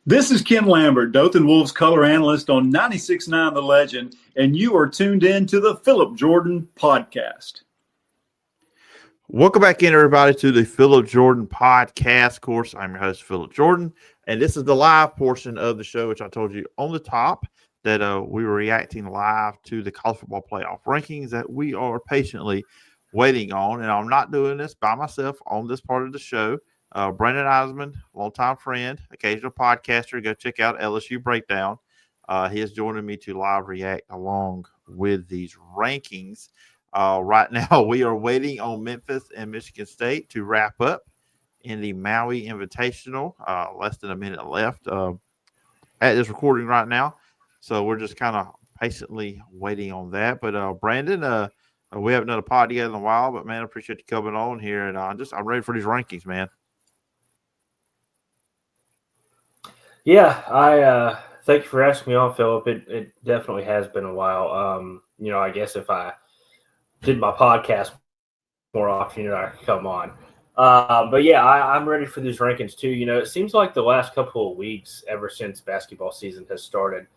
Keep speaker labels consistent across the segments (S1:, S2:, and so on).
S1: This is Ken Lambert, Dothan Wolves color analyst on 96.9 The Legend, and you are tuned in to the Phillip Jordan Podcast.
S2: Welcome back in, everybody, to the Phillip Jordan Podcast. Of course, I'm your host, Phillip Jordan, and this is the live portion of the show, which I told you on the top that we were reacting live to the college football playoff rankings that we are patiently waiting on. And I'm not doing this by myself on this part of the show. Brandon Eisenman, longtime friend, occasional podcaster. Go check out LSU Breakdown. He is joining me to live react along with these rankings. Right now, we are waiting on Memphis and Michigan State to wrap up in the Maui Invitational. Less than a minute left at this recording right now. So we're just kind of patiently waiting on that. But Brandon, we haven't done a pod together in a while, but man, I appreciate you coming on here. And I'm ready for these rankings, man.
S3: Yeah, I thank you for asking me on, Phillip. It definitely has been a while. I guess if I did my podcast more often, I could come on. But yeah, I'm ready for these rankings too. It seems like the last couple of weeks, ever since basketball season has started,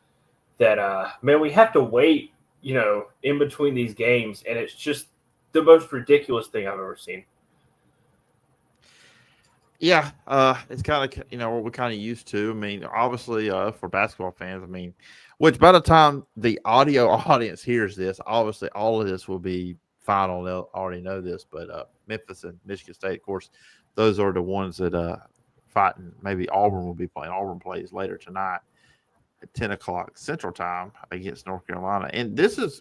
S3: that man, we have to wait, in between these games, and it's just the most ridiculous thing I've ever seen.
S2: Yeah, it's kind of what we're kind of used to. I mean, obviously, for basketball fans, which by the time the audio audience hears this, obviously all of this will be final. They'll already know this, but Memphis and Michigan State, of course, those are the ones that fighting. Maybe Auburn will be playing. Auburn plays later tonight at 10 o'clock Central Time against North Carolina, and this is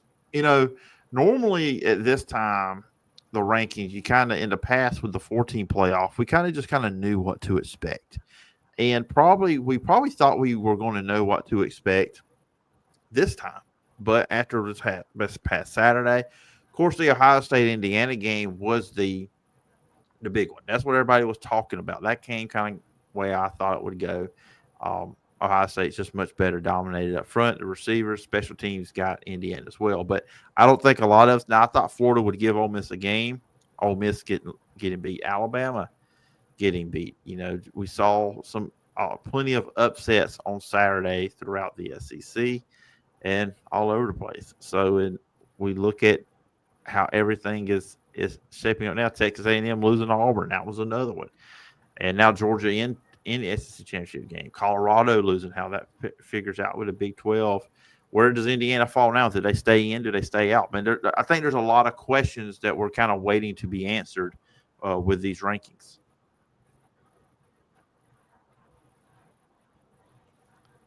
S2: normally at this time, the rankings, you kind of in the past with the 14 playoff, we kind of knew what to expect. And we probably thought we were going to know what to expect this time. But after this past Saturday, of course, the Ohio State-Indiana game was the big one. That's what everybody was talking about. That came kind of way I thought it would go. Ohio State's just much better dominated up front. The receivers, special teams got Indiana as well. But I don't think a lot of us – now, I thought Florida would give Ole Miss a game. Ole Miss getting beat. Alabama getting beat. We saw some plenty of upsets on Saturday throughout the SEC and all over the place. So we look at how everything is shaping up now. Texas A&M losing to Auburn. That was another one. And now Georgia in the SEC championship game. Colorado losing, how that figures out with the Big 12. Where does Indiana fall now? Do they stay in? Do they stay out? I think there's a lot of questions that we're kind of waiting to be answered with these rankings.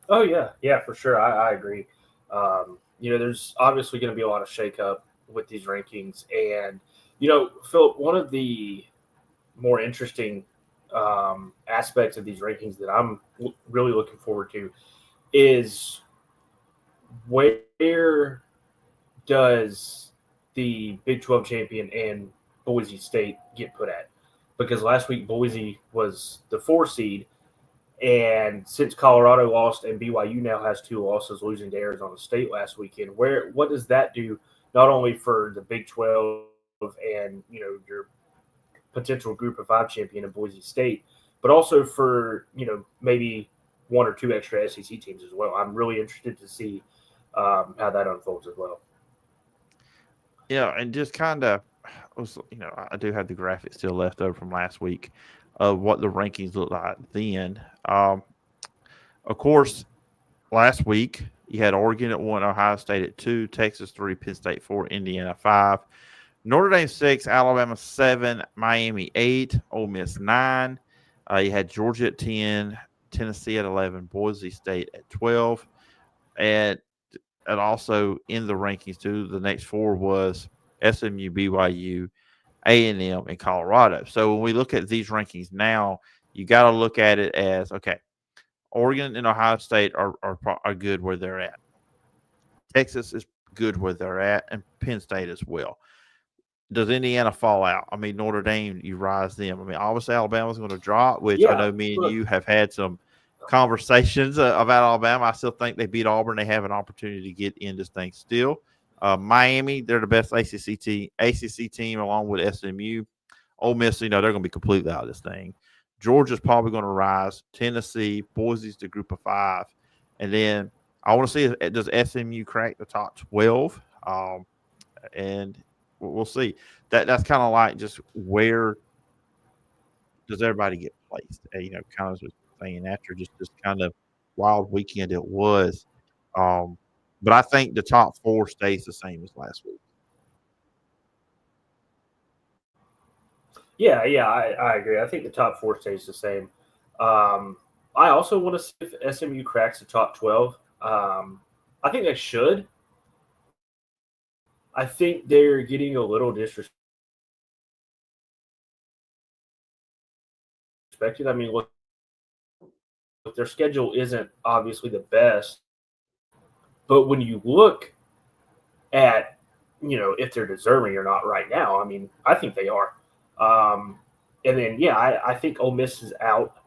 S3: Oh, yeah, for sure. I agree. There's obviously going to be a lot of shakeup with these rankings. And, Phillip, one of the more interesting aspects of these rankings that I'm really looking forward to is where does the Big 12 champion and Boise State get put at? Because last week Boise was the 4 seed, and since Colorado lost and BYU now has 2 losses, losing to Arizona State last weekend, what does that do not only for the Big 12 and your potential Group of 5 champion of Boise State, but also for maybe 1 or 2 extra SEC teams as well? I'm really interested to see how that unfolds as well.
S2: Yeah, and just kind of, I do have the graphics still left over from last week of what the rankings look like then. Of course, last week you had Oregon at 1, Ohio State at 2, Texas 3, Penn State 4, Indiana 5, Notre Dame 6, Alabama 7, Miami 8, Ole Miss 9. You had Georgia at 10, Tennessee at 11, Boise State at 12. And also in the rankings too, the next 4 was SMU, BYU, A&M, and Colorado. So when we look at these rankings now, you got to look at it as, okay, Oregon and Ohio State are good where they're at. Texas is good where they're at, and Penn State as well. Does Indiana fall out? Notre Dame, you rise them. Obviously Alabama's going to drop, which I know me and you have had some conversations about Alabama. I still think they beat Auburn. They have an opportunity to get in this thing still. Miami, they're the best ACC team along with SMU. Ole Miss, they're going to be completely out of this thing. Georgia's probably going to rise. Tennessee, Boise's the group of 5. And then I want to see does SMU crack the top 12? And we'll see. That's kind of like just where does everybody get placed? Kind of saying after just this kind of wild weekend it was. But I think the top 4 stays the same as last week.
S3: Yeah, I agree. I think the top 4 stays the same. I also want to see if SMU cracks the top 12. I think they should. I think they're getting a little disrespected. I mean, look, their schedule isn't obviously the best, but when you look at, if they're deserving or not right now, I mean, I think they are. And then, I think Ole Miss is out.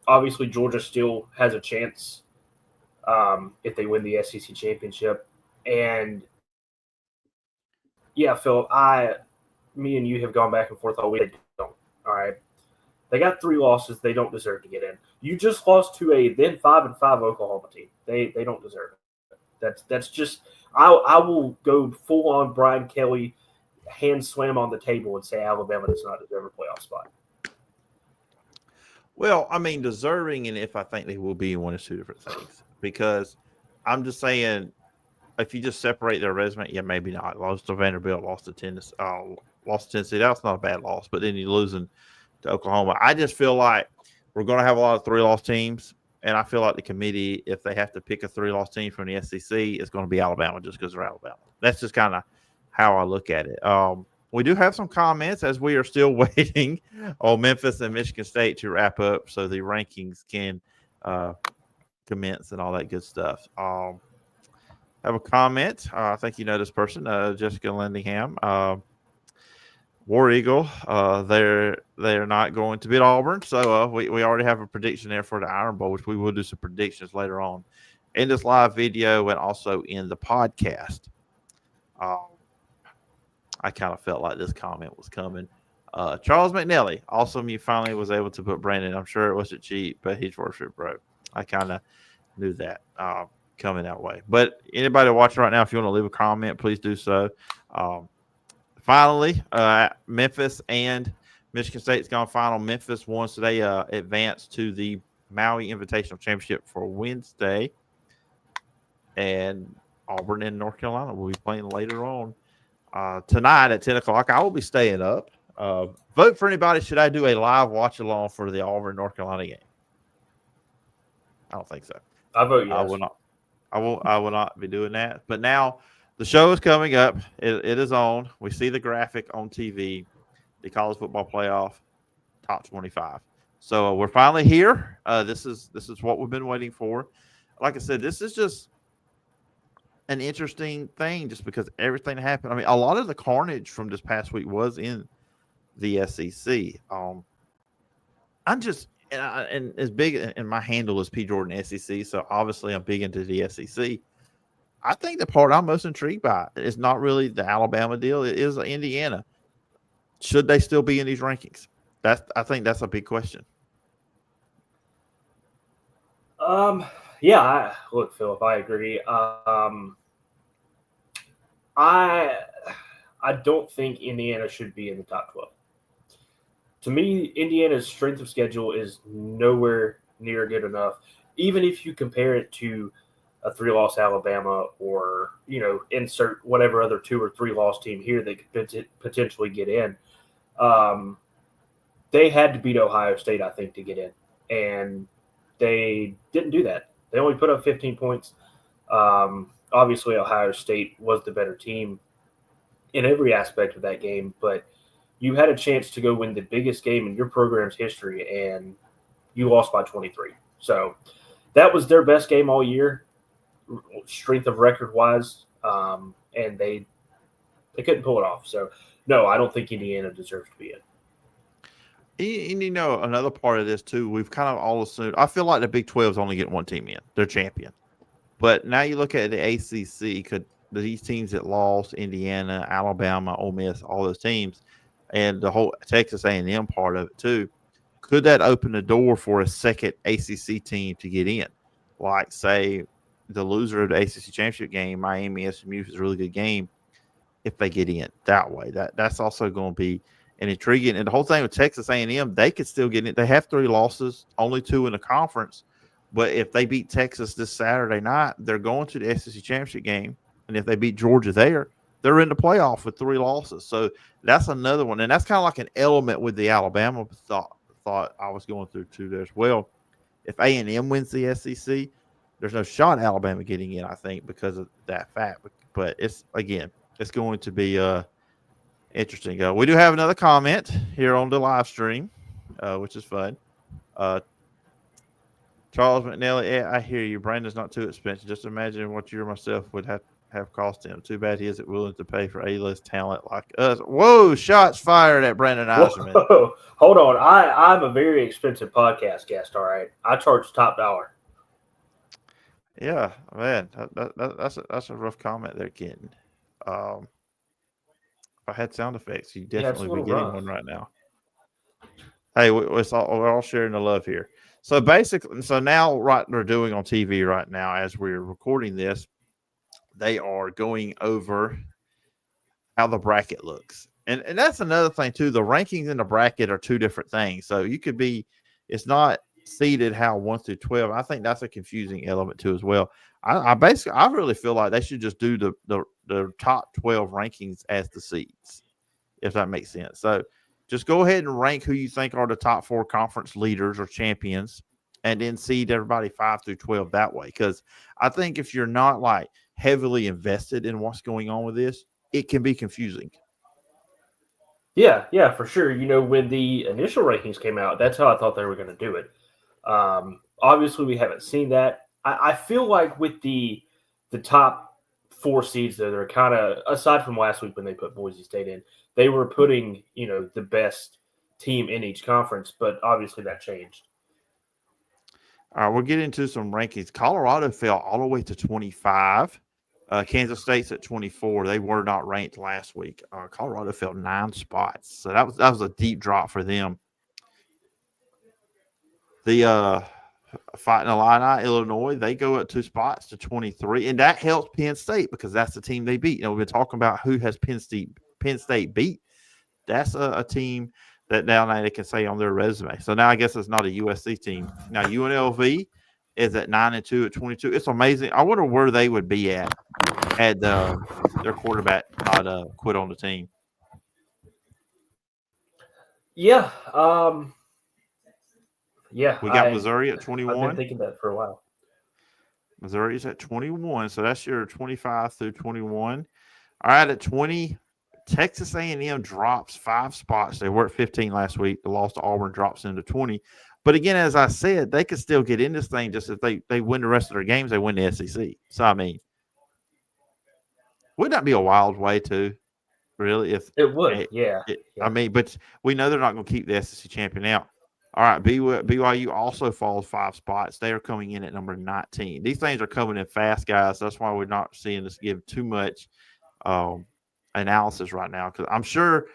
S3: Obviously, Georgia still has a chance if they win the SEC championship. And, yeah, Phil, me and you have gone back and forth all week. They don't, all right? They got 3 losses. They don't deserve to get in. You just lost to a then 5-5 Oklahoma team. They don't deserve it. That's just I will go full on Brian Kelly, hand slam on the table and say Alabama does not deserve a playoff spot.
S2: Well, I mean, deserving and if I think they will be one is 2 different things. Because I'm just saying, if you just separate their resume, yeah, maybe not. Lost to Vanderbilt, lost to Tennessee. That's not a bad loss. But then you're losing to Oklahoma. I just feel like we're going to have a lot of 3-loss teams. And I feel like the committee, if they have to pick a 3-loss team from the SEC, it's going to be Alabama just because they're Alabama. That's just kind of how I look at it. We do have some comments as we are still waiting on Memphis and Michigan State to wrap up so the rankings can commence and all that good stuff. Have a comment. I think you know this person, Jessica Lendingham. War Eagle, they're not going to beat Auburn. So we already have a prediction there for the Iron Bowl, which we will do some predictions later on in this live video and also in the podcast. I kind of felt like this comment was coming. Charles McNally, awesome. You finally was able to put Brandon. I'm sure it wasn't cheap, but he's worship, bro. I kind of knew that coming that way. But anybody watching right now, if you want to leave a comment, please do so. Finally, Memphis and Michigan State's gone final. Memphis won, so they advanced to the Maui Invitational Championship for Wednesday. And Auburn and North Carolina will be playing later on tonight at 10 o'clock. I will be staying up. Vote for anybody. Should I do a live watch-along for the Auburn-North Carolina game? I don't think so.
S3: I vote yes.
S2: I will not. I will not be doing that. But now – the show is coming up. It is on. We see the graphic on TV, the college football playoff top 25. So we're finally here. This is what we've been waiting for. Like I said, this is just an interesting thing just because everything happened. I mean, a lot of the carnage from this past week was in the SEC. I'm just and as big and my handle is P Jordan SEC, so obviously I'm big into the SEC. I think the part I'm most intrigued by is not really the Alabama deal. It is Indiana. Should they still be in these rankings? I think that's a big question.
S3: Look, Phillip, I agree. I don't think Indiana should be in the top 12. To me, Indiana's strength of schedule is nowhere near good enough, even if you compare it to a 3-loss Alabama or, insert whatever other 2 or 3-loss team here that could potentially get in. They had to beat Ohio State, I think, to get in. And they didn't do that. They only put up 15 points. Obviously, Ohio State was the better team in every aspect of that game, but you had a chance to go win the biggest game in your program's history, and you lost by 23. So that was their best game all year, strength of record-wise, and they couldn't pull it off. So, no, I don't think Indiana deserves to be in.
S2: And another part of this, too, we've kind of all assumed – I feel like the Big 12 is only getting one team in. They're champion. But now you look at the ACC, could these teams that lost, Indiana, Alabama, Ole Miss, all those teams, and the whole Texas A&M part of it, too, could that open the door for a second ACC team to get in? Like, say, the loser of the ACC championship game, Miami SMU, is a really good game. If they get in that way, that's also going to be an intriguing. And the whole thing with Texas A&M, they could still get in. They have 3 losses, only 2 in the conference. But if they beat Texas this Saturday night, they're going to the SEC championship game. And if they beat Georgia there, they're in the playoff with 3 losses. So that's another one. And that's kind of like an element with the Alabama thought I was going through too there as well. If A&M wins the SEC, there's no shot Alabama getting in, I think, because of that fact. But it's going to be interesting. We do have another comment here on the live stream, which is fun. Charles McNally, I hear you. Brandon's not too expensive. Just imagine what you or myself would have cost him. Too bad he isn't willing to pay for A-list talent like us. Whoa, shots fired at Brandon Eisenman.
S3: Whoa, hold on. I'm a very expensive podcast guest, all right? I charge top dollar.
S2: Yeah, man, that's a rough comment there, Kenton. If I had sound effects, you'd definitely be getting one right now. Hey, we're all sharing the love here. So basically, now they're doing on TV right now as we're recording this, they are going over how the bracket looks. And that's another thing too. The rankings in the bracket are 2 different things. So you could be, it's not seeded how 1 through 12. I think that's a confusing element too as well. I really feel like they should just do the top 12 rankings as the seeds, if that makes sense. So just go ahead and rank who you think are the top 4 conference leaders or champions, and then seed everybody 5 through 12 that way. Because I think if you're not like heavily invested in what's going on with this, it can be confusing.
S3: Yeah, for sure. You know, when the initial rankings came out, that's how I thought they were going to do it. Obviously, we haven't seen that. I feel like with the top 4 seeds, though, they're kind of, aside from last week when they put Boise State in, they were putting, the best team in each conference, but obviously that changed.
S2: All right, we'll get into some rankings. Colorado fell all the way to 25. Kansas State's at 24. They were not ranked last week. Colorado fell 9 spots, so that was a deep drop for them. The Fighting Illini, Illinois, they go up 2 spots to 23, and that helps Penn State because that's the team they beat. We've been talking about who has Penn State beat. That's a team that now they can say on their resume. So now I guess it's not a USC team. Now UNLV is at 9-2 at 22. It's amazing. I wonder where they would be at had their quarterback not quit on the team.
S3: Yeah.
S2: We got Missouri at 21.
S3: I've been thinking that for a while.
S2: Missouri's at 21, so that's your 25 through 21. All right, at 20, Texas A&M drops 5 spots. They were at 15 last week. The loss to Auburn drops into 20. But again, as I said, they could still get in this thing just if they win the rest of their games, they win the SEC. So, I mean, wouldn't that be a wild way too, really? If
S3: it would, yeah.
S2: I mean, but we know they're not going to keep the SEC champion out. All right, BYU also falls 5 spots. They are coming in at number 19. These things are coming in fast, guys. That's why we're not seeing us give too much analysis right now, because I'm sure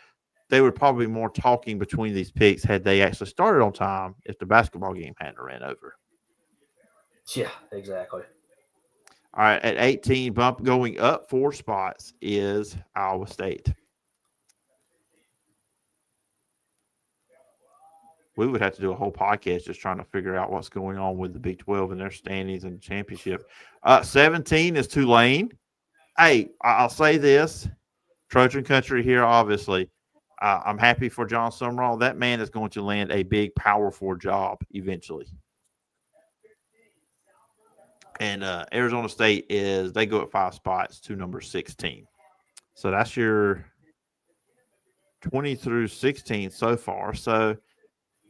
S2: they would probably be more talking between these picks had they actually started on time if the basketball game hadn't ran over.
S3: Yeah, exactly.
S2: All right, at 18, bump going up 4 spots is Iowa State. We would have to do a whole podcast just trying to figure out what's going on with the Big 12 and their standings in the championship. 17 is Tulane. Hey, I'll say this. Trojan country here, obviously. I'm happy for John Summerall. That man is going to land a big Power 4 job eventually. And Arizona State they go at 5 spots to number 16. So that's your 20 through 16 so far. So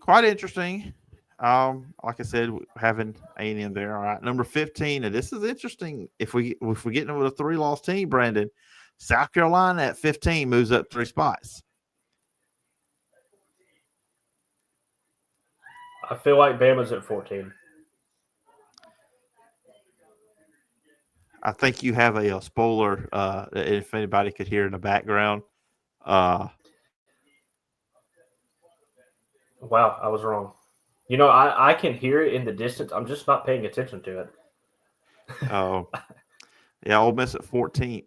S2: quite interesting. Like I said, having A&M there. All right, number 15. And this is interesting. If we get into a 3-loss team, Brandon, South Carolina at 15 moves up 3 spots.
S3: I feel like Bama's at 14.
S2: I think you have a spoiler. If anybody could hear in the background.
S3: Wow, I was wrong. I can hear it in the distance. I'm just not paying attention to it.
S2: Oh, yeah, Ole Miss at 14.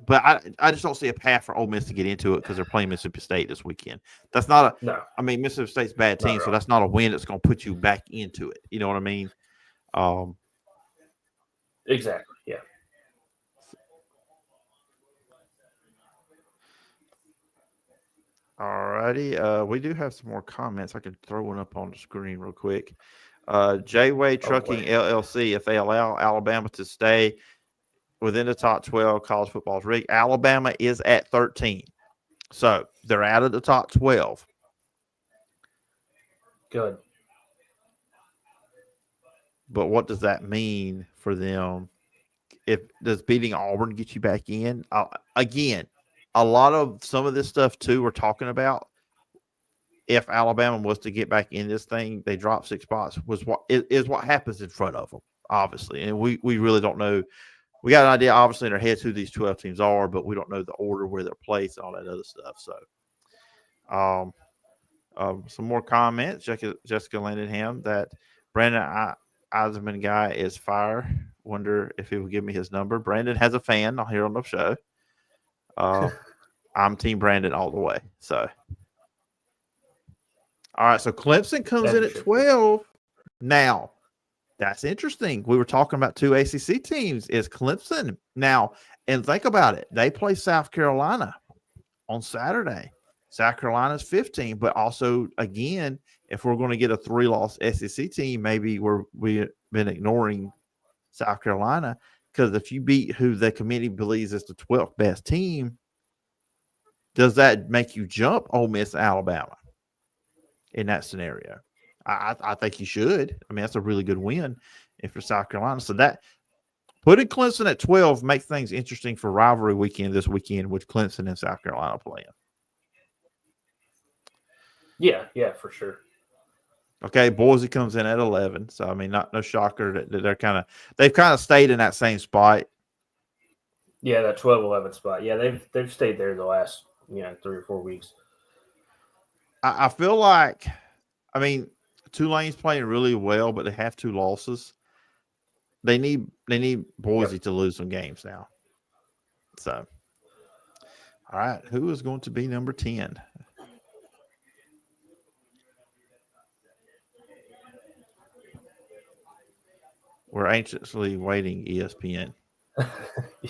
S2: But I just don't see a path for Ole Miss to get into it because they're playing Mississippi State this weekend. That's not a.
S3: No,
S2: I mean, Mississippi State's a bad
S3: not
S2: team,
S3: at
S2: so
S3: all.
S2: that's not a win that's going to put you back into it. You know what I mean? Um,
S3: Exactly. Yeah.
S2: all righty. We do have some more comments. I can throw one up on the screen real quick. J-Way Trucking
S3: wait.
S2: LLC, if they allow Alabama to stay within the top 12, college football's rigged. Alabama is at 13. So they're out of the top 12.
S3: Good.
S2: But what does that mean for them? If does beating Auburn get you back in? Again, a lot of some of this stuff too we're talking about. If Alabama was to get back in this thing, they drop 6 spots. Is what happens in front of them, obviously, and we really don't know. We got an idea, obviously, in our heads who these 12 teams are, but we don't know the order where they're placed and all that other stuff. So, some more comments. Jessica Landingham that Brandon Eisenman guy is fire. Wonder if he will give me his number. Brandon has a fan. I'll hear on the show. I'm Team Brandon all the way. So, all right. So Clemson comes in at 12. Now, that's interesting. We were talking about 2 ACC teams. Is Clemson now? And think about it. They play South Carolina on Saturday. South Carolina's 15, but also, again, if we're going to get a 3-loss SEC team, maybe we've been ignoring South Carolina, because if you beat who the committee believes is the 12th best team, does that make you jump Ole Miss, Alabama in that scenario? I think you should. I mean, that's a really good win if you're South Carolina. So that putting Clemson at 12 makes things interesting for rivalry weekend this weekend with Clemson and South Carolina playing.
S3: Yeah, for sure.
S2: Okay, Boise comes in at 11. So I mean, no shocker that they've kind of stayed in that same spot.
S3: Yeah, that 12-11 spot. Yeah, they've stayed there the last 3 or 4 weeks.
S2: I feel like, I mean, Tulane's playing really well, but they have 2 losses. They need Boise to lose some games now. So, all right, who is going to be number 10? We're anxiously waiting, ESPN.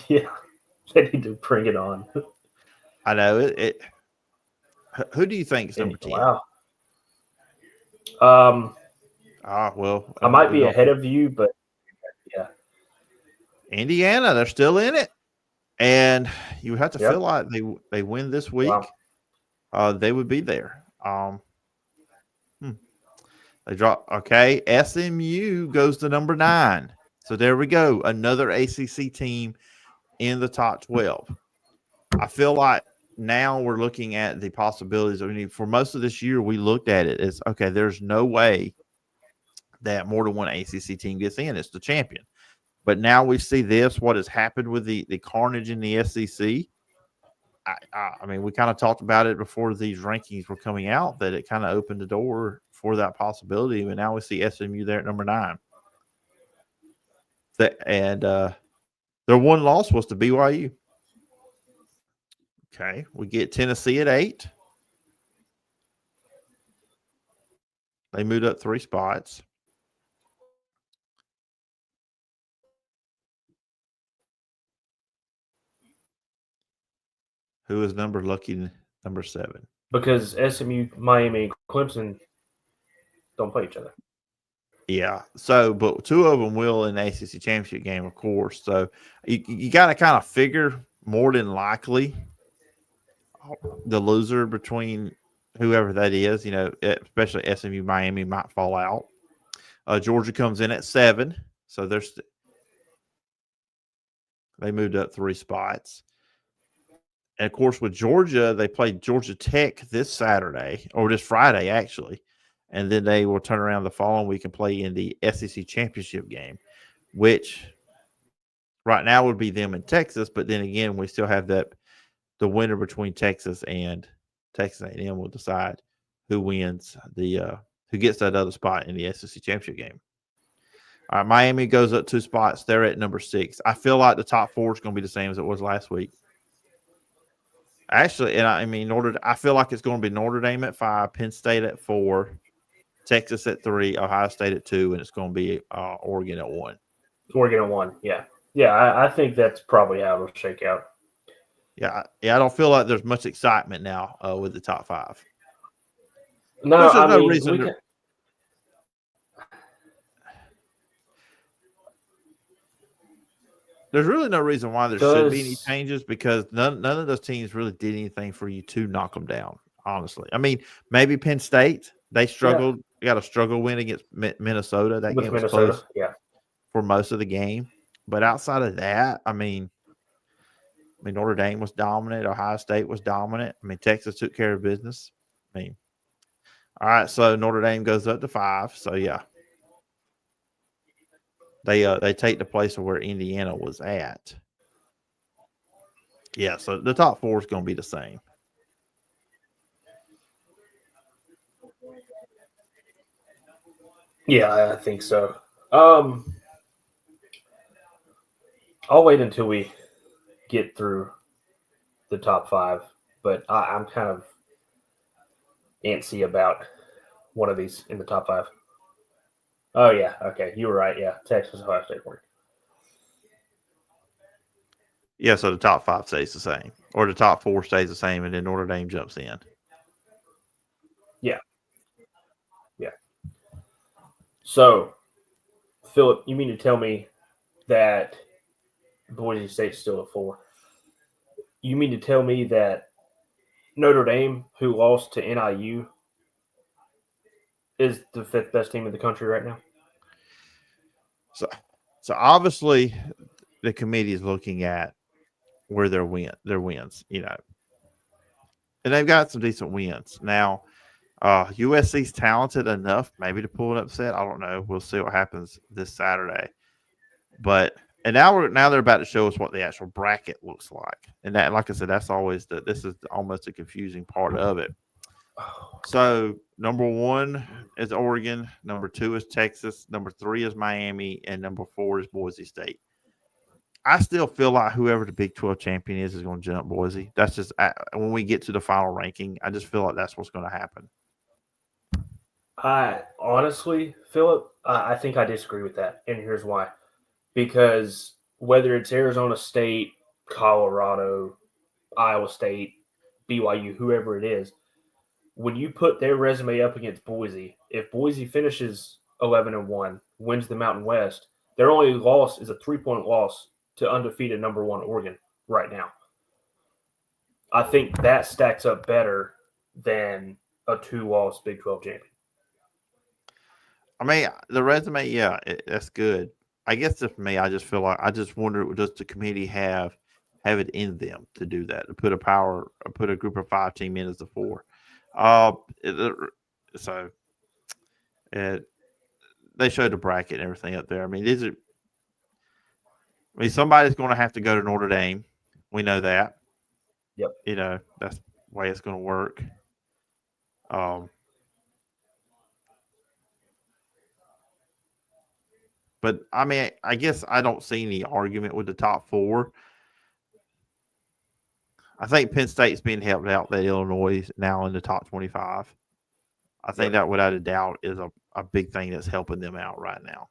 S3: Yeah, they need to bring it on.
S2: I know it. Who do you think is number 10?
S3: Wow.
S2: Well,
S3: I might be ahead of you, but yeah.
S2: Indiana, they're still in it, and you have to feel like they win this week. Wow. They would be there. They drop. Okay, SMU goes to number 9. So there we go. Another ACC team in the top 12. I feel like now we're looking at the possibilities. I mean, for most of this year, we looked at it as, okay, there's no way that more than one ACC team gets in. It's the champion. But now we see this, what has happened with the carnage in the SEC. I mean, we kind of talked about it before these rankings were coming out, that it kind of opened the door for that possibility. And now we see SMU there at number 9. And their one loss was to BYU. Okay, we get Tennessee at 8. They moved up 3 spots. Who is number 7?
S3: Because SMU, Miami, and Clemson don't play each other.
S2: Yeah. So, but 2 of them will in the ACC championship game, of course. So you got to kind of figure more than likely the loser between whoever that is, especially SMU, Miami might fall out. Georgia comes in at 7. So they moved up 3 spots. And of course, with Georgia, they played Georgia Tech this Saturday, or this Friday, actually. And then they will turn around the following week and play in the SEC championship game, which right now would be them in Texas. But then again, we still have the winner between Texas and Texas A&M will decide who wins who gets that other spot in the SEC championship game. All right, Miami goes up 2 spots. They're at number 6. I feel like the top 4 is going to be the same as it was last week. Actually, and I feel like it's going to be Notre Dame at 5, Penn State at 4, Texas at 3, Ohio State at 2, and it's going to be Oregon at 1.
S3: Oregon at 1, yeah. Yeah, I think that's probably how it'll shake out.
S2: Yeah, I don't feel like there's much excitement now with the top 5.
S3: No,
S2: I mean, there's really no reason why there should be any changes because none of those teams really did anything for you to knock them down, honestly. I mean, maybe Penn State, they struggled, got a struggle win against Minnesota. That game was close for most of the game. But outside of that, I mean, Notre Dame was dominant. Ohio State was dominant. I mean, Texas took care of business. I mean, all right, so Notre Dame goes up to 5. So, yeah. They take the place of where Indiana was at. Yeah, so the top 4 is going to be the same.
S3: Yeah, I think so. I'll wait until we get through the top 5, but I'm kind of antsy about one of these in the top 5. Oh, yeah. Okay. You were right. Yeah. Texas, Ohio State, Oregon.
S2: Yeah, so the top 5 stays the same. Or the top 4 stays the same, and then Notre Dame jumps in.
S3: Yeah. Yeah. So, Phillip, you mean to tell me that Boise State's still at 4? You mean to tell me that Notre Dame, who lost to NIU, is the 5th best team in the country right now?
S2: So obviously the committee is looking at where their wins, and they've got some decent wins. Now, USC's talented enough maybe to pull an upset. I don't know. We'll see what happens this Saturday. But now they're about to show us what the actual bracket looks like. And that, like I said, that's always this is almost a confusing part of it. So number 1 is Oregon, number 2 is Texas, number 3 is Miami, and number 4 is Boise State. I still feel like whoever the Big 12 champion is going to jump Boise. That's just when we get to the final ranking, I just feel like that's what's going to happen.
S3: Honestly, Phillip, I think I disagree with that, and here's why. Because whether it's Arizona State, Colorado, Iowa State, BYU, whoever it is, when you put their resume up against Boise, if Boise finishes 11-1, wins the Mountain West, their only loss is a 3-point loss to undefeated number 1 Oregon right now. I think that stacks up better than a 2-loss Big 12 champion.
S2: I mean, the resume, that's good. I guess for me, I just feel like I just wonder, does the committee have it in them to do that, to put a group of 5 team in as the 4? They showed the bracket and everything up there. I mean, somebody's going to have to go to Notre Dame. We know that.
S3: Yep.
S2: That's the way it's going to work. But I mean, I guess I don't see any argument with the top 4. I think Penn State's being helped out that Illinois is now in the top 25. I think that without a doubt is a big thing that's helping them out right now.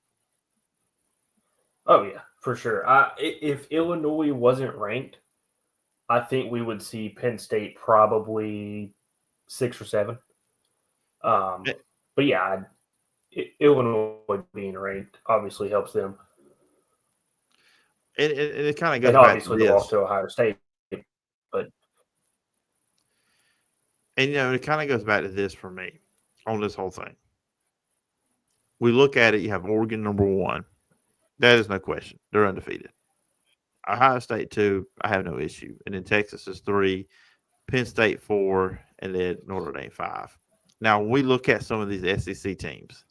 S3: Oh, yeah, for sure. If Illinois wasn't ranked, I think we would see Penn State probably 6 or 7. But yeah, Illinois being ranked obviously helps them.
S2: It kind of goes
S3: and
S2: back
S3: obviously
S2: to this.
S3: They lost to Ohio State.
S2: And, it kind of goes back to this for me on this whole thing. We look at it, you have Oregon number 1. That is no question. They're undefeated. Ohio State 2, I have no issue. And then Texas is 3, Penn State 4, and then Notre Dame 5. Now, when we look at some of these SEC teams,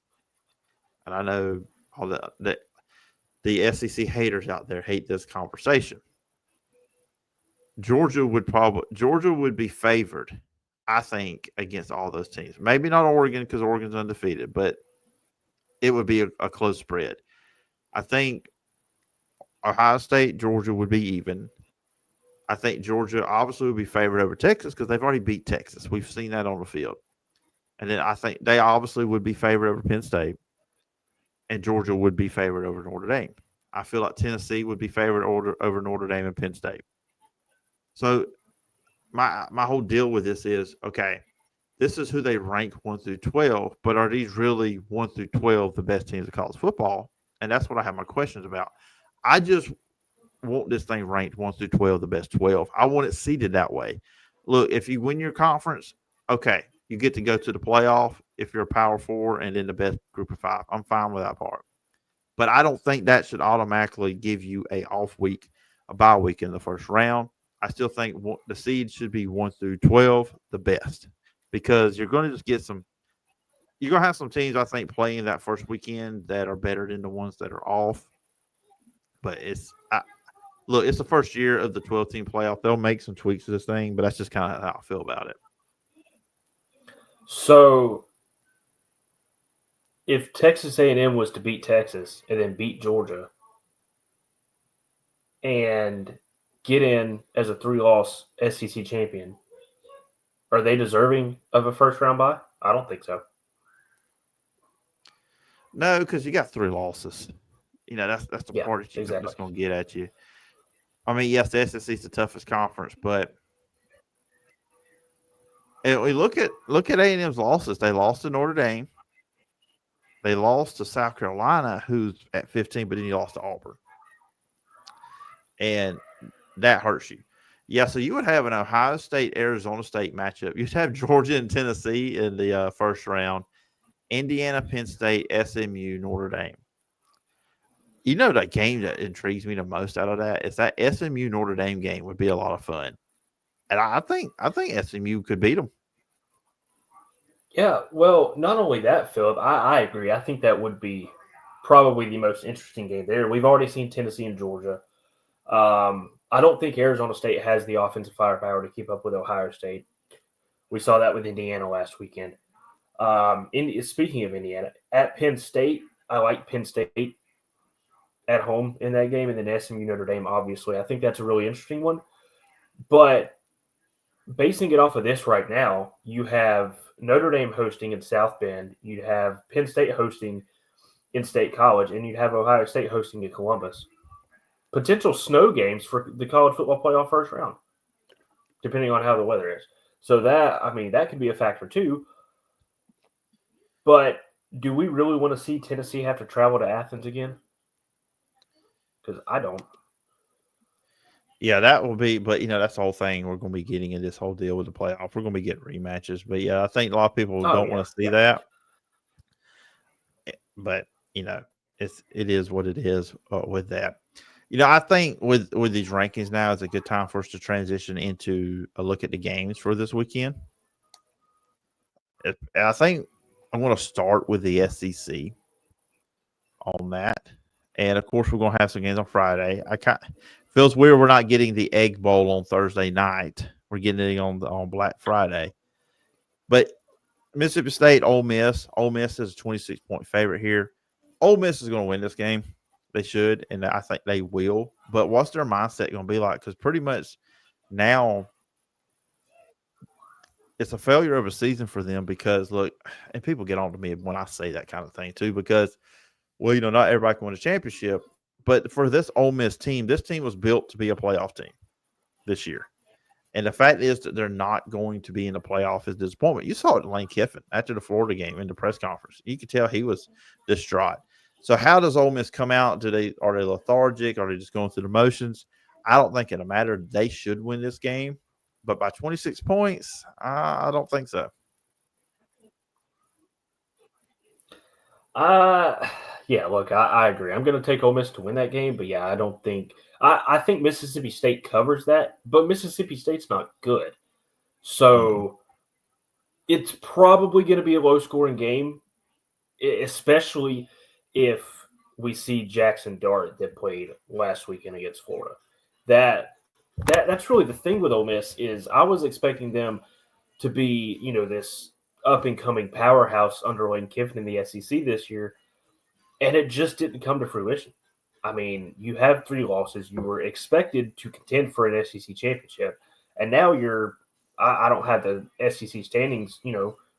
S2: and I know all the SEC haters out there hate this conversation. Georgia would be favored I think, against all those teams. Maybe not Oregon because Oregon's undefeated, but it would be a close spread. I think Ohio State, Georgia would be even. I think Georgia obviously would be favored over Texas because they've already beat Texas. We've seen that on the field. And then I think they obviously would be favored over Penn State, and Georgia would be favored over Notre Dame. I feel like Tennessee would be favored over Notre Dame and Penn State. So my whole deal with this is, okay, this is who they rank 1 through 12, but are these really 1 through 12 the best teams of college football? And that's what I have my questions about. I just want this thing ranked 1 through 12, the best 12. I want it seeded that way. Look, if you win your conference, okay, you get to go to the playoff if you're a Power 4 and in the best group of 5. I'm fine with that part. But I don't think that should automatically give you a off week, a bye week in the first round. I still think the seed should be 1 through 12, the best, because you're going to just get you're going to have some teams, I think, playing that first weekend that are better than the ones that are off. But look, it's the first year of the 12-team playoff. They'll make some tweaks to this thing, but that's just kind of how I feel about it.
S3: So if Texas A&M was to beat Texas and then beat Georgia and get in as a 3-loss SEC champion, are they deserving of a first-round bye? I don't think so.
S2: No, because you got 3 losses. That's the part that you're just going to get at you. I mean, yes, the SEC is the toughest conference, but we look at A&M's losses. They lost to Notre Dame. They lost to South Carolina, who's at 15, but then you lost to Auburn. And that hurts you. Yeah, so you would have an Ohio State, Arizona State matchup. You'd have Georgia and Tennessee in the first round, Indiana, Penn State, SMU, Notre Dame. The game that intrigues me the most out of that is that SMU Notre Dame game would be a lot of fun. And I think SMU could beat them.
S3: Yeah, well, not only that, Phillip, I agree. I think that would be probably the most interesting game there. We've already seen Tennessee and Georgia. I don't think Arizona State has the offensive firepower to keep up with Ohio State. We saw that with Indiana last weekend. Speaking of Indiana, at Penn State, I like Penn State at home in that game, and then SMU Notre Dame, obviously. I think that's a really interesting one. But basing it off of this right now, you have Notre Dame hosting in South Bend, you'd have Penn State hosting in State College, and you'd have Ohio State hosting in Columbus. Potential snow games for the college football playoff first round, depending on how the weather is. So that could be a factor too. But do we really want to see Tennessee have to travel to Athens again? Because I don't.
S2: Yeah, that will be, but that's the whole thing we're going to be getting in this whole deal with the playoff. We're going to be getting rematches, but yeah, I think a lot of people don't want to see that. But it is what it is with that. I think with these rankings now, it's a good time for us to transition into a look at the games for this weekend. I think I'm going to start with the SEC on that. And, of course, we're going to have some games on Friday. Feels weird we're not getting the Egg Bowl on Thursday night. We're getting it on Black Friday. But Mississippi State, Ole Miss. Ole Miss is a 26-point favorite here. Ole Miss is going to win this game. They should, and I think they will. But what's their mindset going to be like? Because pretty much now it's a failure of a season for them because, look, and people get on to me when I say that kind of thing too because, well, not everybody can win a championship. But for this Ole Miss team, this team was built to be a playoff team this year. And the fact is that they're not going to be in the playoff is disappointment. You saw it in Lane Kiffin after the Florida game in the press conference. You could tell he was distraught. So how does Ole Miss come out? Are they lethargic? Are they just going through the motions? I don't think it'll matter. They should win this game. But by 26 points, I don't think so.
S3: Yeah, look, I agree. I'm going to take Ole Miss to win that game, but yeah, I don't think I think Mississippi State covers that, but Mississippi State's not good. So it's probably going to be a low-scoring game, especially if we see Jackson Dart that played last weekend against Florida. That's really the thing with Ole Miss is I was expecting them to be, this up and coming powerhouse under Lane Kiffin in the SEC this year, and it just didn't come to fruition. I mean, you have 3 losses. You were expected to contend for an SEC championship, and now I don't have the SEC standings,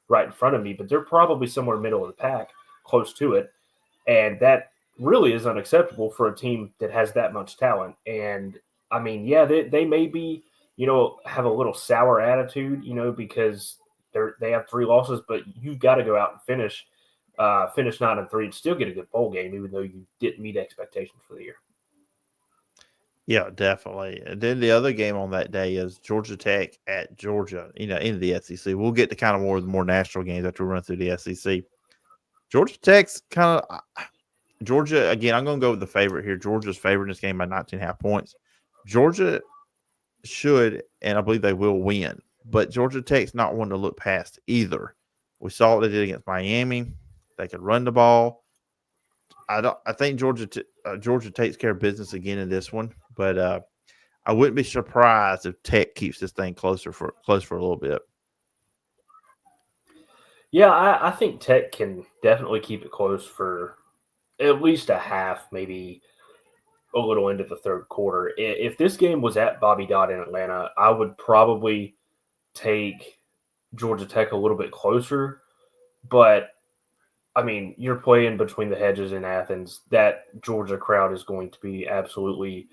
S3: right in front of me, but they're probably somewhere middle of the pack, close to it, and that really is unacceptable for a team that has that much talent. And I mean, yeah, they may be, have a little sour attitude, because they have 3 losses, but you've got to go out and finish 9-3 and still get a good bowl game, even though you didn't meet expectations for the year.
S2: Yeah, definitely. And then the other game on that day is Georgia Tech at Georgia, in the SEC. We'll get to kind of more national games after we run through the SEC. Georgia Tech's kind of Georgia, again, I'm going to go with the favorite here. Georgia's favored in this game by 19.5 points. Georgia should, and I believe they will win, but Georgia Tech's not one to look past either. We saw what they did against Miami. They could run the ball. I think Georgia takes care of business again in this one, but I wouldn't be surprised if Tech keeps this thing close for a little bit.
S3: Yeah, I think Tech can definitely keep it close for at least a half, maybe a little into the third quarter. If this game was at Bobby Dodd in Atlanta, I would probably take Georgia Tech a little bit closer. But, I mean, you're playing between the hedges in Athens. That Georgia crowd is going to be absolutely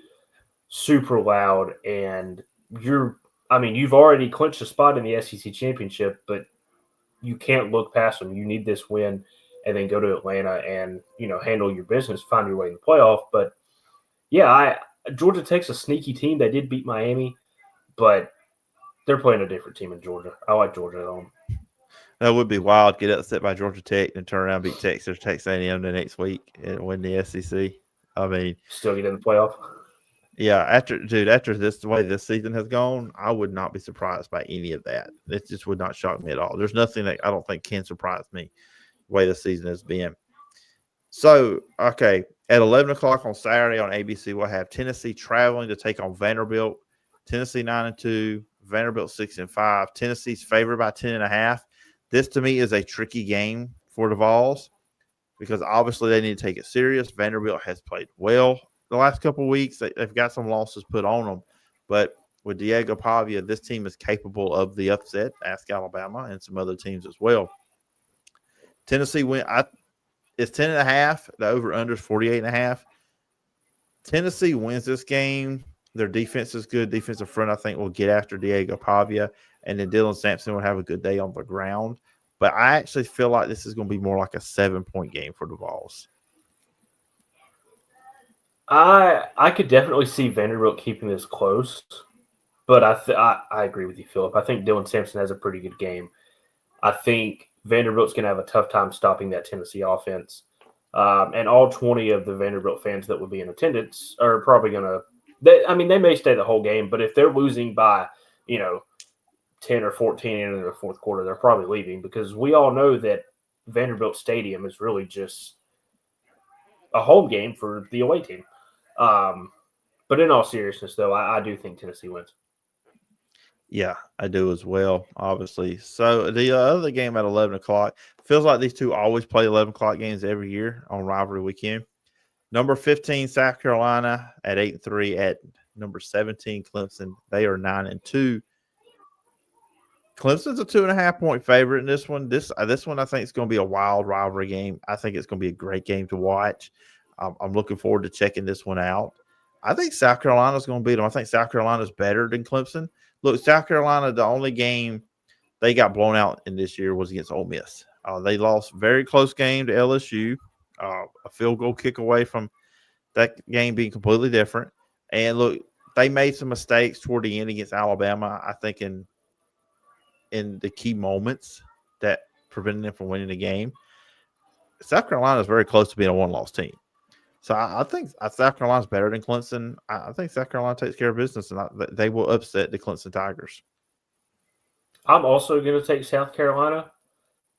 S3: super loud. And you've already clinched a spot in the SEC championship, but you can't look past them. You need this win and then go to Atlanta and, handle your business, find your way in the playoff. But, yeah, Georgia Tech's a sneaky team. They did beat Miami, but they're playing a different team in Georgia. I like Georgia at home.
S2: That would be wild. Get upset by Georgia Tech and turn around and beat Texas A&M the next week and win the SEC. I mean,
S3: still get in the playoff.
S2: Yeah, after this the way this season has gone, I would not be surprised by any of that. It just would not shock me at all. There's nothing that I don't think can surprise me the way the season has been. So, okay, at 11 o'clock on Saturday on ABC, we'll have Tennessee traveling to take on Vanderbilt. Tennessee 9-2, Vanderbilt 6-5. Tennessee's favored by 10.5. This to me is a tricky game for the Vols because obviously they need to take it serious. Vanderbilt has played well the last couple of weeks. They've got some losses put on them, but with Diego Pavia, this team is capable of the upset. Ask Alabama and some other teams as well. Tennessee win. It's 10.5. The over/under is 48.5. Tennessee wins this game. Their defense is good. Defensive front, I think, will get after Diego Pavia, and then Dylan Sampson will have a good day on the ground. But I actually feel like this is going to be more like a 7-point game for the Vols.
S3: I could definitely see Vanderbilt keeping this close, but I agree with you, Phillip. I think Dylan Sampson has a pretty good game. I think Vanderbilt's going to have a tough time stopping that Tennessee offense. And all 20 of the Vanderbilt fans that will be in attendance are probably going to – they may stay the whole game, but if they're losing by, 10 or 14 into the fourth quarter, they're probably leaving because we all know that Vanderbilt Stadium is really just a home game for the away team. But in all seriousness, though, I do think Tennessee wins.
S2: Yeah, I do as well, obviously. So the other game at 11 o'clock, feels like these two always play 11 o'clock games every year on rivalry weekend. Number 15, South Carolina at 8-3 at number 17, Clemson. They are 9-2. Clemson's a 2.5-point favorite in this one. This one I think is going to be a wild rivalry game. I think it's going to be a great game to watch. I'm looking forward to checking this one out. I think South Carolina's going to beat them. I think South Carolina's better than Clemson. Look, South Carolina, the only game they got blown out in this year was against Ole Miss. They lost a very close game to LSU, a field goal kick away from that game being completely different. And look, they made some mistakes toward the end against Alabama, I think, in the key moments that prevented them from winning the game. South Carolina is very close to being a one-loss team. So I think South Carolina's better than Clemson. I think South Carolina takes care of business, and they will upset the Clemson Tigers.
S3: I'm also going to take South Carolina.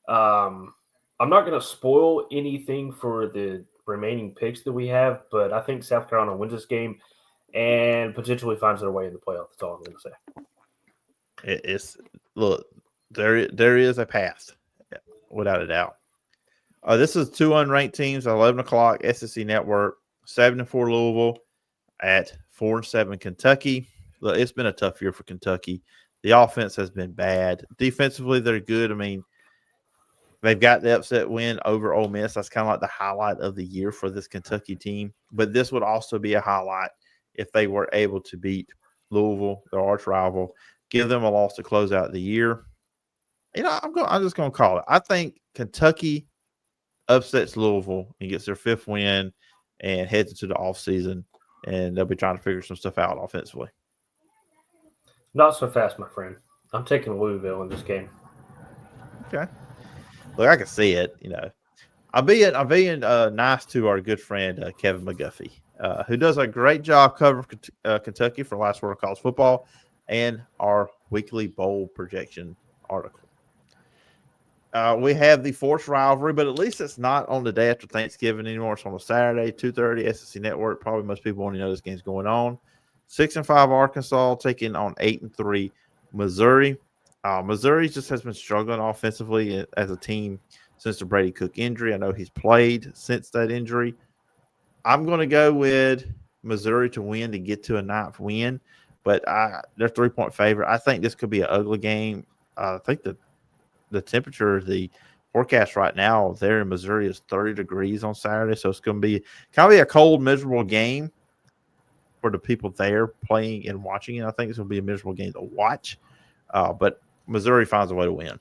S3: I'm not going to spoil anything for the remaining picks that we have, but I think South Carolina wins this game and potentially finds their way in the playoff. That's all I'm going to say.
S2: Look, There is a path, without a doubt. This is two unranked teams. 11 o'clock SEC Network. 7-4 Louisville at 4-7 Kentucky. Look, it's been a tough year for Kentucky. The offense has been bad. Defensively, they're good. I mean, they've got the upset win over Ole Miss. That's kind of like the highlight of the year for this Kentucky team. But this would also be a highlight if they were able to beat Louisville, their arch rival, give them a loss to close out the year. I'm just going to call it. I think Kentucky upsets Louisville and gets their 5th win and heads into the offseason, and they'll be trying to figure some stuff out offensively.
S3: Not so fast, my friend. I'm taking Louisville in this game.
S2: Okay. Look, I can see it. I'm being nice to our good friend Kevin McGuffey, who does a great job covering Kentucky for Last Word of College Football and our weekly bowl projection article. We have the forced rivalry, but at least it's not on the day after Thanksgiving anymore. It's on a Saturday, 2:30, SEC Network. Probably most people want to know this game's going on. 6-5 Arkansas taking on 8-3 Missouri. Missouri just has been struggling offensively as a team since the Brady Cook injury. I know he's played since that injury. I'm going to go with Missouri to win to get to a 9th win, but they're 3-point favorite. I think this could be an ugly game. I think the temperature, the forecast right now there in Missouri is 30 degrees on Saturday, so it's going to be kind of a cold, miserable game for the people there playing and watching it. I think it's going to be a miserable game to watch, but Missouri finds a way to win.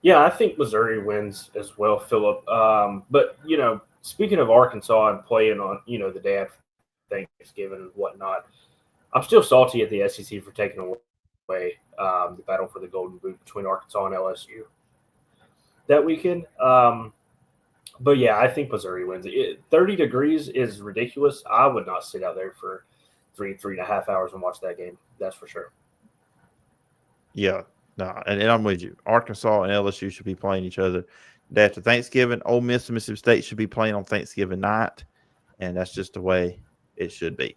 S3: Yeah, I think Missouri wins as well, Phillip. But, speaking of Arkansas and playing on, the day after Thanksgiving and whatnot, I'm still salty at the SEC for taking away the battle for the Golden Boot between Arkansas and LSU that weekend. But yeah, I think Missouri wins. 30 degrees is ridiculous. I would not sit out there for 3.5 hours and watch that game. That's for sure.
S2: Yeah, no, and I'm with you. Arkansas and LSU should be playing each other day after Thanksgiving. Ole Miss and Mississippi State should be playing on Thanksgiving night, and that's just the way it should be.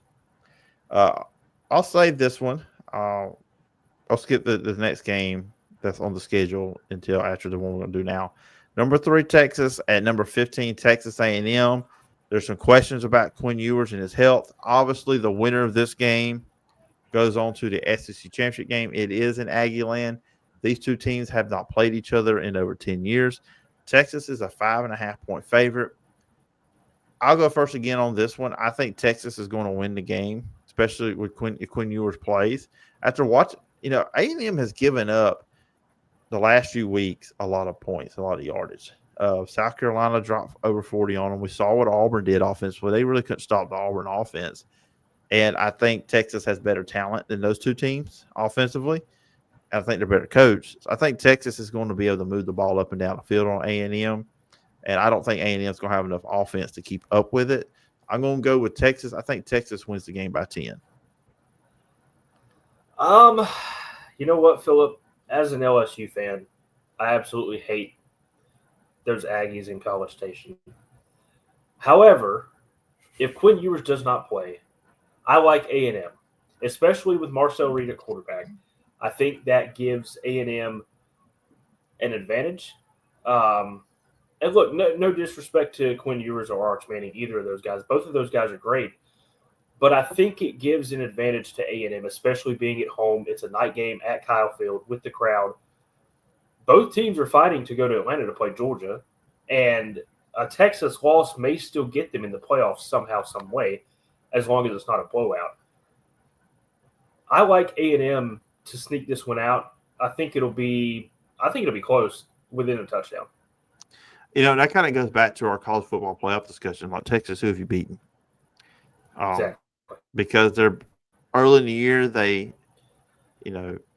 S2: I'll save this one. I'll skip the next game that's on the schedule until after the one we're going to do now. Number 3, Texas at number 15, Texas A&M. There's some questions about Quinn Ewers and his health. Obviously, the winner of this game goes on to the SEC championship game. It is in Aggie land. These two teams have not played each other in over 10 years. Texas is a 5.5-point favorite. I'll go first again on this one. I think Texas is going to win the game, especially with if Quinn Ewers plays. After watching, A&M has given up the last few weeks a lot of points, a lot of yardage. South Carolina dropped over 40 on them. We saw what Auburn did offensively. They really couldn't stop the Auburn offense. And I think Texas has better talent than those two teams offensively. I think they're better coached. So I think Texas is going to be able to move the ball up and down the field on A&M. And I don't think A&M is going to have enough offense to keep up with it. I'm going to go with Texas. I think Texas wins the game by 10.
S3: You know what, Phillip? As an LSU fan, I absolutely hate those Aggies in College Station. However, if Quinn Ewers does not play, I like A&M, especially with Marcel Reed at quarterback. I think that gives A&M an advantage. And look, no disrespect to Quinn Ewers or Arch Manning, either of those guys. Both of those guys are great. But I think it gives an advantage to A&M, especially being at home. It's a night game at Kyle Field with the crowd. Both teams are fighting to go to Atlanta to play Georgia. And a Texas loss may still get them in the playoffs somehow, some way, as long as it's not a blowout. I like A&M to sneak this one out. I think it'll be close within a touchdown.
S2: That kind of goes back to our college football playoff discussion. Like Texas, who have you beaten?
S3: Exactly.
S2: Because they're early in the year, they,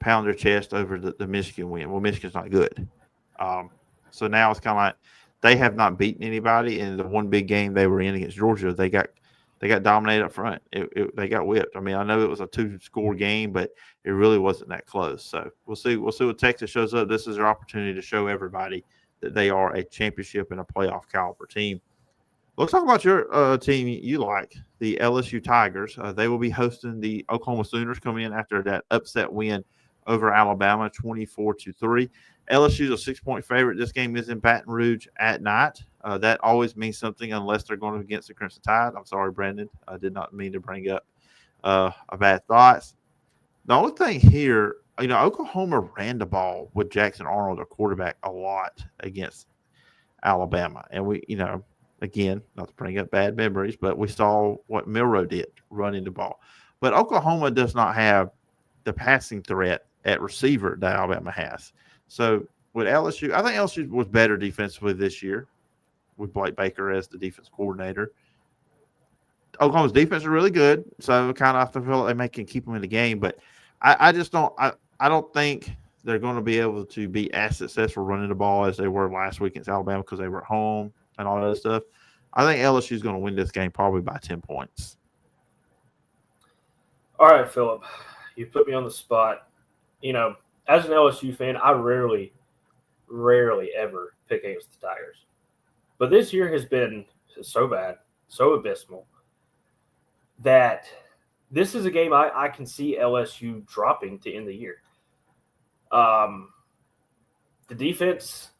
S2: pound their chest over the Michigan win. Well, Michigan's not good. So now it's kind of like they have not beaten anybody. In the one big game they were in against Georgia, they got dominated up front. They got whipped. I mean, I know it was a 2-score game, but it really wasn't that close. So we'll see what Texas shows up. This is their opportunity to show everybody that they are a championship and a playoff caliber team. Let's talk about your team you like, the LSU Tigers. They will be hosting the Oklahoma Sooners coming in after that upset win over Alabama, 24-3. LSU's a 6-point favorite. This game is in Baton Rouge at night. That always means something unless they're going against the Crimson Tide. I'm sorry, Brandon. I did not mean to bring up a bad thoughts. The only thing here, Oklahoma ran the ball with Jackson Arnold, their quarterback, a lot against Alabama. And we, again, not to bring up bad memories, but we saw what Milroe did running the ball. But Oklahoma does not have the passing threat at receiver that Alabama has. So with LSU, I think LSU was better defensively this year with Blake Baker as the defense coordinator. Oklahoma's defense is really good, so kind of I feel like they can keep them in the game. But I just don't. I don't think they're going to be able to be as successful running the ball as they were last week against Alabama because they were at home and all that stuff. I think LSU is going to win this game probably by 10 points.
S3: All right, Phillip, you put me on the spot. As an LSU fan, I rarely ever pick against the Tigers. But this year has been so bad, so abysmal, that this is a game I can see LSU dropping to end the year. The defense,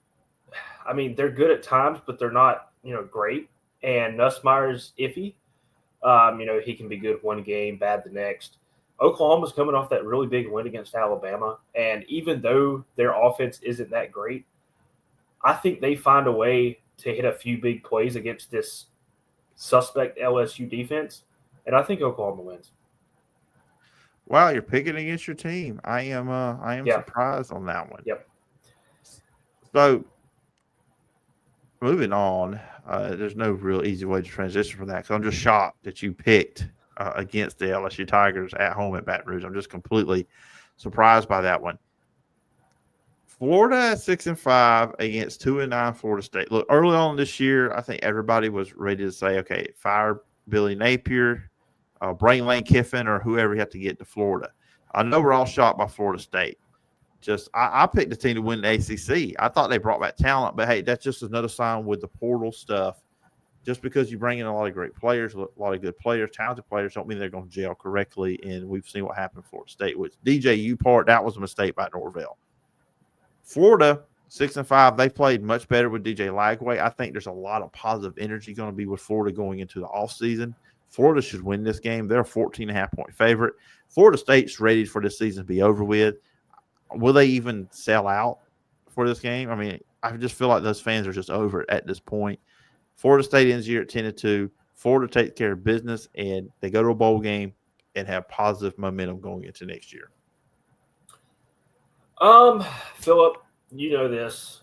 S3: they're good at times, but they're not, great. And Nussmeier's iffy. He can be good one game, bad the next. Oklahoma's coming off that really big win against Alabama. And even though their offense isn't that great, I think they find a way to hit a few big plays against this suspect LSU defense. And I think Oklahoma wins.
S2: Wow, you're picking against your team. I am surprised on that one.
S3: Yep.
S2: So moving on, there's no real easy way to transition from that because I'm just shocked that you picked against the LSU Tigers at home at Baton Rouge. I'm just completely surprised by that one. Florida at 6-5 against 2-9 Florida State. Look, early on this year, I think everybody was ready to say, okay, fire Billy Napier, bring Lane Kiffin, or whoever you have to get to Florida. I know we're all shocked by Florida State. I picked the team to win the ACC. I thought they brought back talent, but hey, that's just another sign with the portal stuff. Just because you bring in a lot of great players, a lot of good players, talented players, don't mean they're going to gel correctly. And we've seen what happened in Florida State with DJ Upart. That was a mistake by Norvell. Florida, 6-5, they played much better with DJ Lagway. I think there's a lot of positive energy going to be with Florida going into the offseason. Florida should win this game. They're a 14.5-point favorite. Florida State's ready for this season to be over with. Will they even sell out for this game? I just feel like those fans are just over it at this point. Florida State ends the year at 10-2. Florida takes care of business, and they go to a bowl game and have positive momentum going into next year.
S3: Phillip, you know this.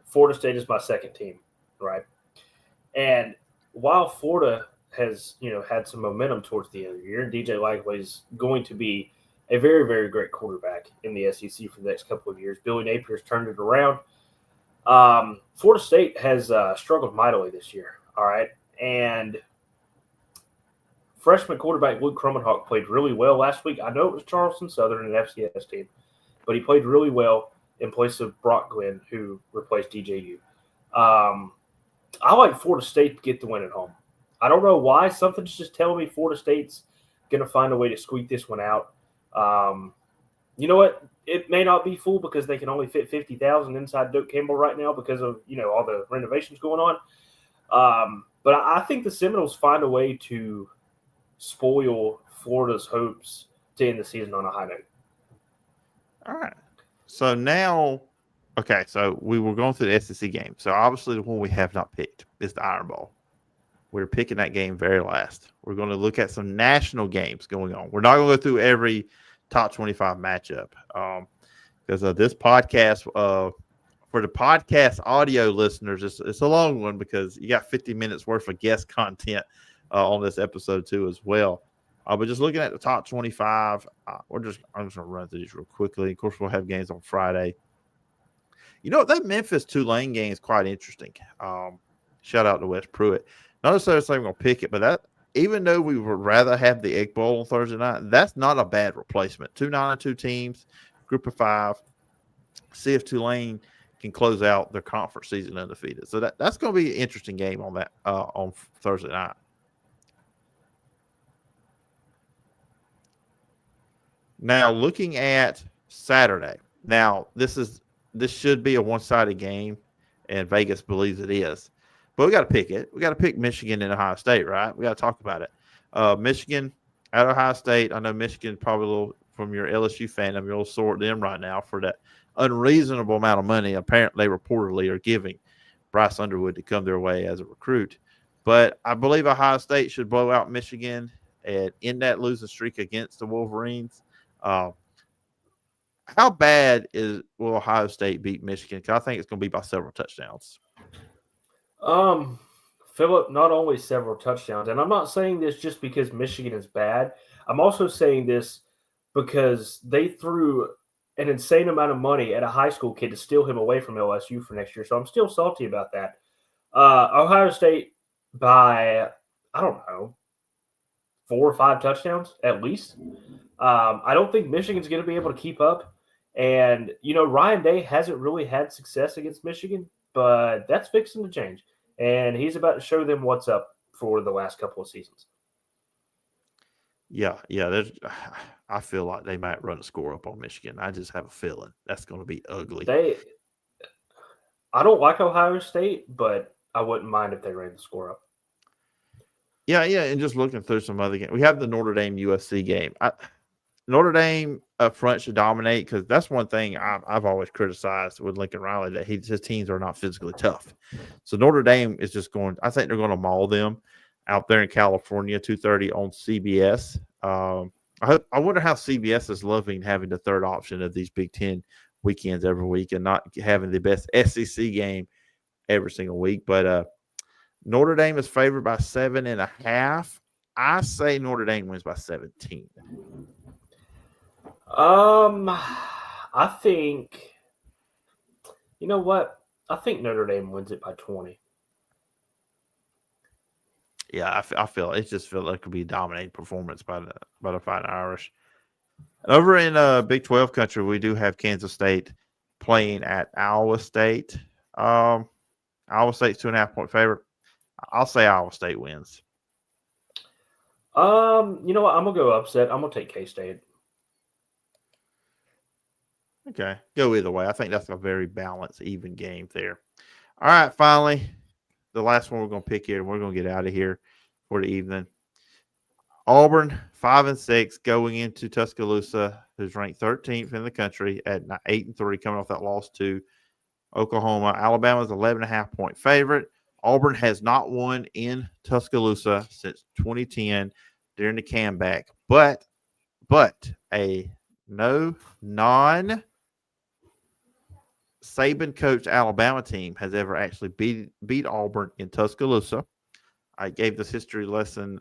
S3: Florida State is my second team, right? And while Florida has, had some momentum towards the end of the year, and DJ Lagway is going to be a very, very great quarterback in the SEC for the next couple of years. Billy Napier's turned it around. Florida State has struggled mightily this year, all right? And freshman quarterback Luke Kromenhoek played really well last week. I know it was Charleston Southern, an FCS team, but he played really well in place of Brock Glenn, who replaced DJU. I like Florida State to get the win at home. I don't know why. Something's just telling me Florida State's going to find a way to squeak this one out. You know what? It may not be full because they can only fit 50,000 inside Doak Campbell right now because of, all the renovations going on. But I think the Seminoles find a way to spoil Florida's hopes to end the season on a high note.
S2: All right. So now, okay, so we were going through the SEC game. So obviously the one we have not picked is the Iron Bowl. We're picking that game very last. We're going to look at some national games going on. We're not going to go through every top 25 matchup because this podcast, for the podcast audio listeners, it's a long one because you got 50 minutes worth of guest content on this episode too as well. But just looking at the top 25, I'm just going to run through these real quickly. Of course, we'll have games on Friday. That Memphis Tulane game is quite interesting. Shout out to Wes Pruitt. Not necessarily saying we're going to pick it, but even though we would rather have the Egg Bowl on Thursday night, that's not a bad replacement. 2 9-2 teams, group of 5. See if Tulane can close out their conference season undefeated. So that's going to be an interesting game on that on Thursday night. Now, looking at Saturday. Now, this should be a one-sided game, and Vegas believes it is. But we got to pick it. We got to pick Michigan and Ohio State, right? We got to talk about it. Michigan at Ohio State. I know Michigan probably a little from your LSU fandom. You're a little sore at them right now for that unreasonable amount of money apparently reportedly are giving Bryce Underwood to come their way as a recruit. But I believe Ohio State should blow out Michigan and end that losing streak against the Wolverines. How bad will Ohio State beat Michigan? Because I think it's going to be by several touchdowns.
S3: Phillip, not only several touchdowns, and I'm not saying this just because Michigan is bad. I'm also saying this because they threw an insane amount of money at a high school kid to steal him away from LSU for next year. So I'm still salty about that. Ohio State by, I don't know, 4 or 5 touchdowns at least. I don't think Michigan's going to be able to keep up. And, Ryan Day hasn't really had success against Michigan, but that's fixing to change. And he's about to show them what's up for the last couple of seasons.
S2: Yeah. I feel like they might run a score up on Michigan. I just have a feeling that's going to be ugly.
S3: I don't like Ohio State, but I wouldn't mind if they ran the score up.
S2: Yeah, and just looking through some other games. We have the Notre Dame USC game. Notre Dame up front should dominate because that's one thing I've always criticized with Lincoln Riley, that his teams are not physically tough. So Notre Dame is just going – I think they're going to maul them out there in California, 2:30 on CBS. I wonder how CBS is loving having the third option of these Big Ten weekends every week and not having the best SEC game every single week. But Notre Dame is favored by 7.5. I say Notre Dame wins by 17.
S3: I think, you know what? I think Notre Dame wins it by 20.
S2: Yeah, I feel like it could be a dominating performance by the Fighting Irish. Over in Big 12 country, we do have Kansas State playing at Iowa State. Iowa State's 2.5-point favorite. I'll say Iowa State wins.
S3: You know what? I'm gonna go upset. I'm gonna take K-State.
S2: Okay, go either way. I think that's a very balanced, even game there. All right, finally, the last one we're going to pick here, and we're going to get out of here for the evening. Auburn, 5-6, going into Tuscaloosa, who's ranked 13th in the country at 8-3, coming off that loss to Oklahoma. Alabama's 11.5-point favorite. Auburn has not won in Tuscaloosa since 2010 during the comeback, but a non Saban coached Alabama team has ever actually beat Auburn in Tuscaloosa. I gave this history lesson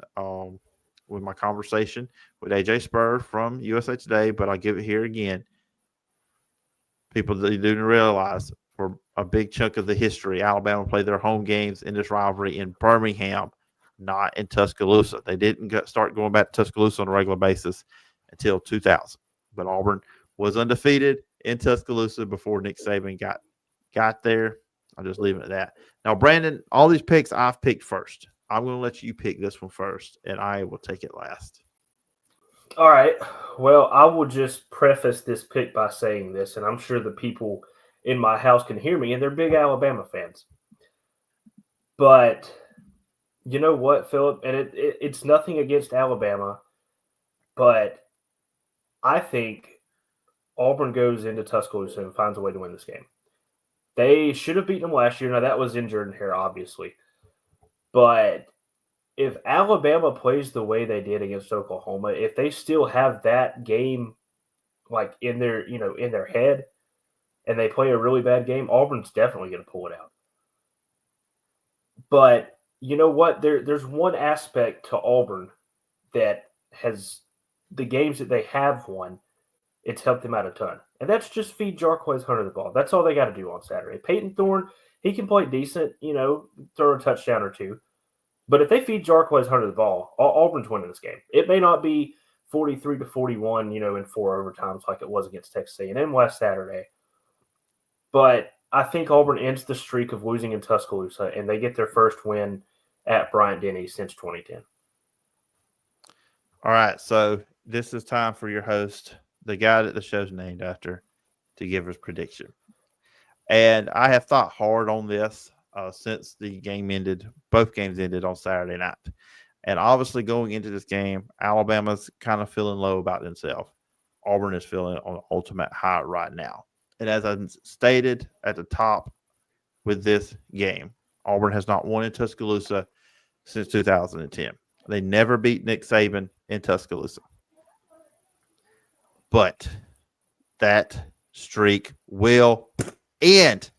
S2: with my conversation with AJ Spur from USA Today, but I'll give it here again. People that didn't realize for a big chunk of the history, Alabama played their home games in this rivalry in Birmingham, not in Tuscaloosa. They didn't start going back to Tuscaloosa on a regular basis until 2000. But Auburn was undefeated in Tuscaloosa before Nick Saban got there. I'll just leave it at that. Now, Brandon, all these picks I've picked first. I'm going to let you pick this one first, and I will take it last.
S3: All right. Well, I will just preface this pick by saying this, and I'm sure the people in my house can hear me, and they're big Alabama fans. But you know what, Phillip? And it's nothing against Alabama, but I think Auburn goes into Tuscaloosa and finds a way to win this game. They should have beaten them last year. Now, that was in Jordan-Hare, obviously. But if Alabama plays the way they did against Oklahoma, if they still have that game like in their head and they play a really bad game, Auburn's definitely going to pull it out. But you know what? There's one aspect to Auburn that has the games that they have won, it's helped them out a ton. And that's just feed Jarquez Hunter the ball. That's all they got to do on Saturday. Peyton Thorne, he can play decent, throw a touchdown or two. But if they feed Jarquez Hunter the ball, Auburn's winning this game. It may not be 43-41, in 4 overtimes like it was against Texas A&M last Saturday. But I think Auburn ends the streak of losing in Tuscaloosa, and they get their first win at Bryant-Denny since 2010.
S2: All right, so this is time for your host the guy that the show's named after, to give his prediction. And I have thought hard on this since the game ended. Both games ended on Saturday night. And obviously going into this game, Alabama's kind of feeling low about themselves. Auburn is feeling on the ultimate high right now. And as I stated at the top with this game, Auburn has not won in Tuscaloosa since 2010. They never beat Nick Saban in Tuscaloosa. But that streak will end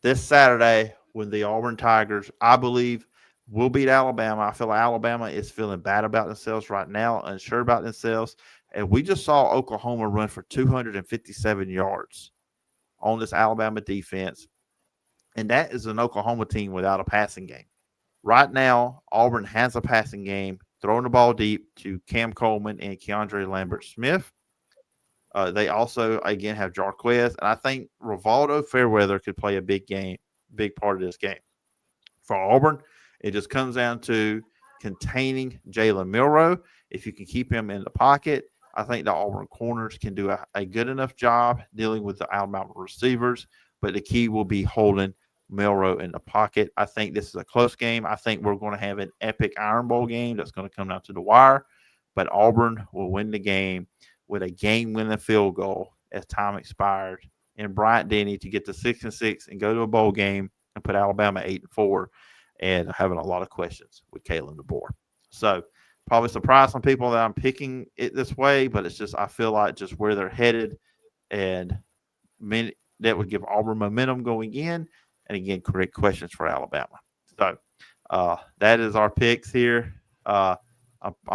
S2: this Saturday when the Auburn Tigers, I believe, will beat Alabama. I feel like Alabama is feeling bad about themselves right now, unsure about themselves. And we just saw Oklahoma run for 257 yards on this Alabama defense. And that is an Oklahoma team without a passing game. Right now, Auburn has a passing game, throwing the ball deep to Cam Coleman and Keandre Lambert-Smith. They also, again, have Jarquez. And I think Rivaldo Fairweather could play a big part of this game. For Auburn, it just comes down to containing Jalen Milroe. If you can keep him in the pocket, I think the Auburn corners can do a good enough job dealing with the Alabama receivers. But the key will be holding Milroe in the pocket. I think this is a close game. I think we're going to have an epic Iron Bowl game that's going to come down to the wire. But Auburn will win the game with a game-winning field goal as time expired, and Bryant Denny to get to 6-6 and go to a bowl game and put Alabama 8-4, and having a lot of questions with Kalen DeBoer. So probably surprise some people that I'm picking it this way, but it's just I feel like just where they're headed, and that would give Auburn momentum going in, and again, correct questions for Alabama. So that is our picks here. I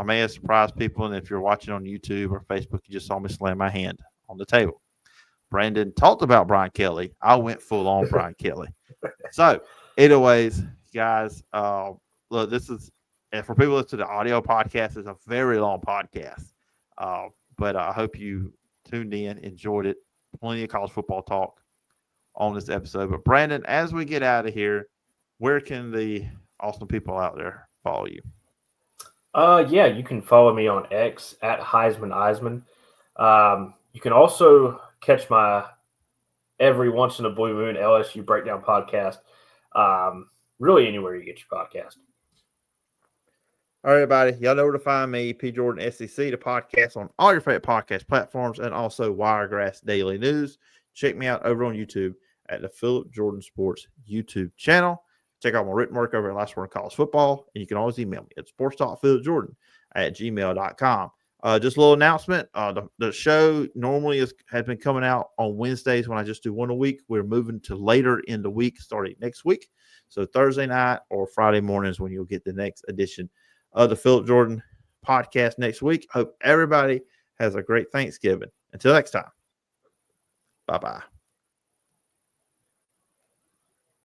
S2: may have surprised people, and if you're watching on YouTube or Facebook, you just saw me slam my hand on the table. Brandon talked about Brian Kelly. I went full on Brian Kelly. So, anyways, guys, look, this is, and for people listening to the audio podcast, it's a very long podcast. But I hope you tuned in, enjoyed it. Plenty of college football talk on this episode. But Brandon, as we get out of here, where can the awesome people out there follow you?
S3: Yeah, you can follow me on X at Eisman. You can also catch my every once in a blue moon LSU breakdown podcast. Really anywhere you get your podcast.
S2: All right, everybody. Y'all know where to find me, P. Jordan SEC, the podcast on all your favorite podcast platforms, and also Wiregrass Daily News. Check me out over on YouTube at the Phillip Jordan Sports YouTube channel. Check out my written work over at Last Word in College Football, and you can always email me at sportstalkphilipjordan@gmail.com. Just a little announcement. The show normally has been coming out on Wednesdays when I just do one a week. We're moving to later in the week starting next week. So Thursday night or Friday mornings when you'll get the next edition of the Phillip Jordan podcast next week. Hope everybody has a great Thanksgiving. Until next time, bye-bye.